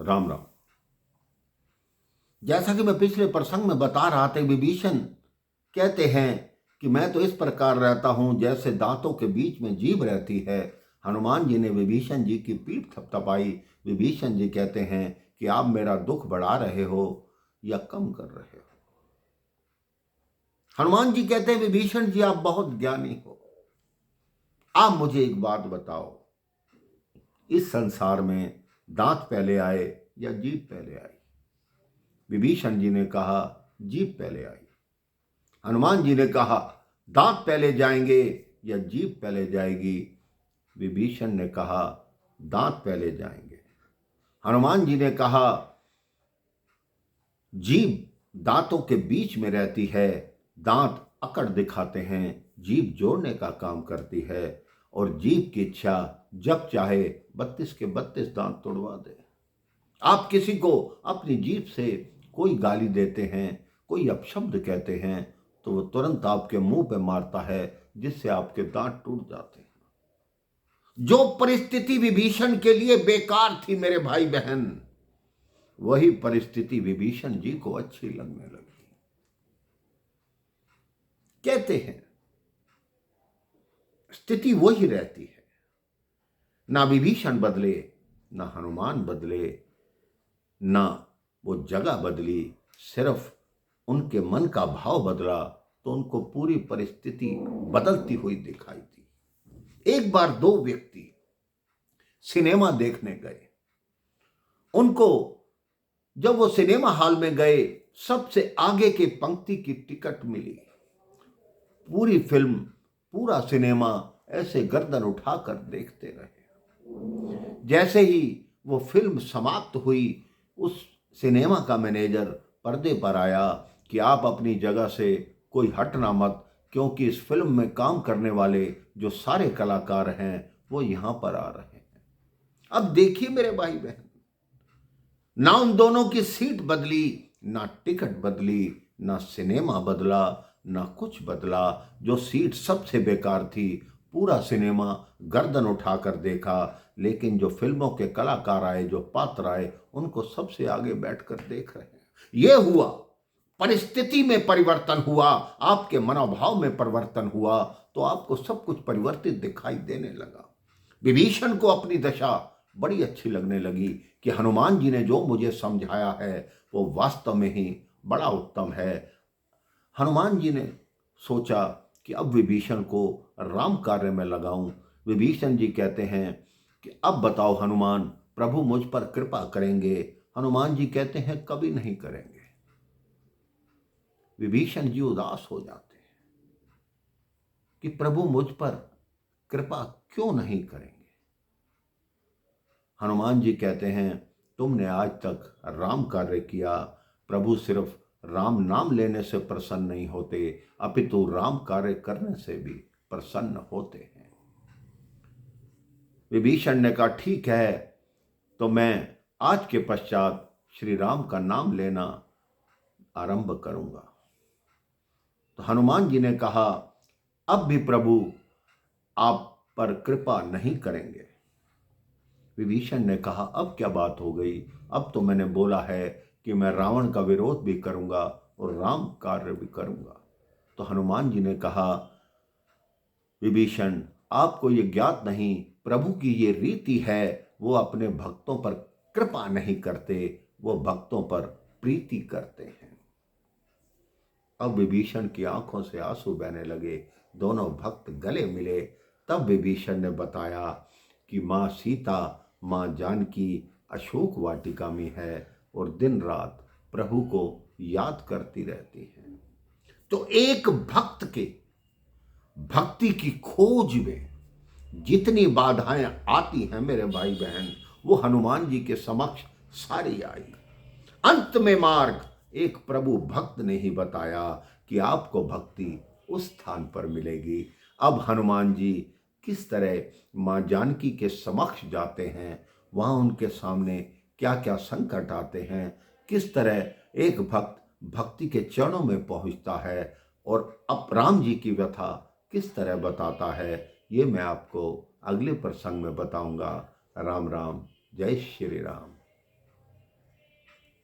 राम राम। जैसा कि मैं पिछले प्रसंग में बता रहा था, विभीषण कहते हैं कि मैं तो इस प्रकार रहता हूं जैसे दांतों के बीच में जीभ रहती है। हनुमान जी ने विभीषण जी की पीठ थपथपाई। विभीषण जी कहते हैं कि आप मेरा दुख बढ़ा रहे हो या कम कर रहे हो। हनुमान जी कहते हैं विभीषण जी आप बहुत ज्ञानी हो, आप मुझे एक बात बताओ, इस संसार में दांत पहले आए या जीभ पहले आई? विभीषण जी ने कहा जीभ पहले आई। हनुमान जी ने कहा दांत पहले जाएंगे या जीभ पहले जाएगी? विभीषण ने कहा दांत पहले जाएंगे। हनुमान जी ने कहा जीभ दांतों के बीच में रहती है, दांत अकड़ दिखाते हैं, जीभ जोड़ने का काम करती है, और जीभ की इच्छा जब चाहे 32 के 32 दांत तोड़वा दे। आप किसी को अपनी जीभ से कोई गाली देते हैं, कोई अपशब्द कहते हैं, तो वो तुरंत आपके मुंह पे मारता है, जिससे आपके दांत टूट जाते हैं। जो परिस्थिति विभीषण के लिए बेकार थी मेरे भाई बहन, वही परिस्थिति विभीषण जी को अच्छी लगने लगी। कहते हैं स्थिति वही रहती है, ना विभीषण बदले, ना हनुमान बदले, ना वो जगह बदली, सिर्फ उनके मन का भाव बदला तो उनको पूरी परिस्थिति बदलती हुई दिखाई दी। एक बार दो व्यक्ति सिनेमा देखने गए। उनको जब वो सिनेमा हॉल में गए, सबसे आगे की पंक्ति की टिकट मिली। पूरी फिल्म, पूरा सिनेमा ऐसे गर्दन उठाकर देखते रहे। जैसे ही वो फिल्म समाप्त हुई, उस सिनेमा का मैनेजर पर्दे पर आया कि आप अपनी जगह से कोई हटना मत, क्योंकि इस फिल्म में काम करने वाले जो सारे कलाकार हैं वो यहां पर आ रहे हैं। अब देखिए मेरे भाई बहन, ना उन दोनों की सीट बदली, ना टिकट बदली, ना सिनेमा बदला, ना कुछ बदला। जो सीट सबसे बेकार थी, पूरा सिनेमा गर्दन उठाकर देखा, लेकिन जो फिल्मों के कलाकार आए, जो पात्र आए, उनको सबसे आगे बैठकर देख रहे हैं। यह हुआ, परिस्थिति में परिवर्तन हुआ, आपके मनोभाव में परिवर्तन हुआ, तो आपको सब कुछ परिवर्तित दिखाई देने लगा। विभीषण को अपनी दशा बड़ी अच्छी लगने लगी कि हनुमान जी ने जो मुझे समझाया है वो वास्तव में ही बड़ा उत्तम है। हनुमान जी ने सोचा कि अब विभीषण को राम कार्य में लगाऊं। विभीषण जी कहते हैं कि अब बताओ हनुमान, प्रभु मुझ पर कृपा करेंगे? हनुमान जी कहते हैं कभी नहीं करेंगे। विभीषण जी उदास हो जाते हैं कि प्रभु मुझ पर कृपा क्यों नहीं करेंगे? हनुमान जी कहते हैं तुमने आज तक राम कार्य किया, प्रभु सिर्फ राम नाम लेने से प्रसन्न नहीं होते, अपितु राम कार्य करने से भी प्रसन्न होते हैं। विभीषण ने कहा ठीक है, तो मैं आज के पश्चात श्री राम का नाम लेना आरंभ करूंगा। तो हनुमान जी ने कहा अब भी प्रभु आप पर कृपा नहीं करेंगे। विभीषण ने कहा अब क्या बात हो गई? अब तो मैंने बोला है कि मैं रावण का विरोध भी करूंगा और राम कार्य भी करूंगा। तो हनुमान जी ने कहा विभीषण, आपको ये ज्ञात नहीं, प्रभु की ये रीति है, वो अपने भक्तों पर कृपा नहीं करते, वो भक्तों पर प्रीति करते हैं। अब विभीषण की आंखों से आंसू बहने लगे। दोनों भक्त गले मिले। तब विभीषण ने बताया कि माँ सीता, माँ जानकी अशोक वाटिका में है और दिन रात प्रभु को याद करती रहती हैं। तो एक भक्त के भक्ति की खोज में जितनी बाधाएं आती हैं मेरे भाई बहन, वो हनुमान जी के समक्ष सारी आई। अंत में मार्ग एक प्रभु भक्त ने ही बताया कि आपको भक्ति उस स्थान पर मिलेगी। अब हनुमान जी किस तरह माँ जानकी के समक्ष जाते हैं, वहाँ उनके सामने क्या क्या संकट आते हैं, किस तरह एक भक्त भक्ति के चरणों में पहुँचता है और अब राम जी की व्यथा किस तरह बताता है, ये मैं आपको अगले प्रसंग में बताऊंगा। राम राम, जय श्री राम।